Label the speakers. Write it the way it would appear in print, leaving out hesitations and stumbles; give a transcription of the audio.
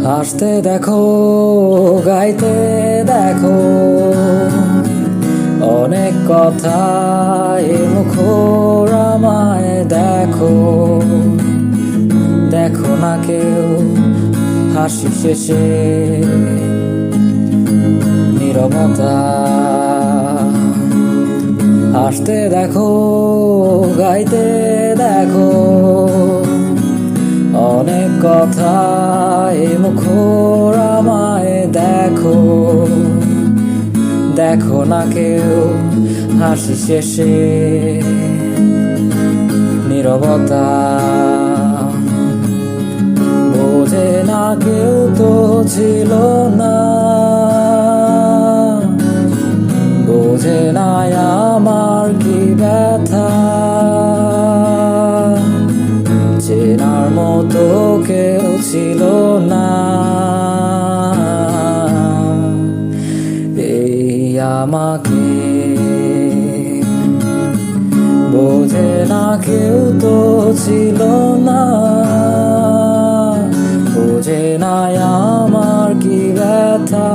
Speaker 1: হাসতে দেখো, গাইতে দেখো, অনেক কথা এ মুখর আমায় দেখো। দেখো না কেউ হাসি শেষে নীরবতা। হাসতে দেখো, গাইতে দেখো, অনেক কথা এ মুখর আমায় দেখো। দেখো না কেউ হাসি শেষে নীরবতা। বোঝে না কেউ তো ছিল না, বোঝে না আমার কি ব্যথা। চেনার মতো কেউ ছিল না, এই আমাকে। বোঝে না কেউ তো ছিল না, বোঝে না আমার কি ব্যথা।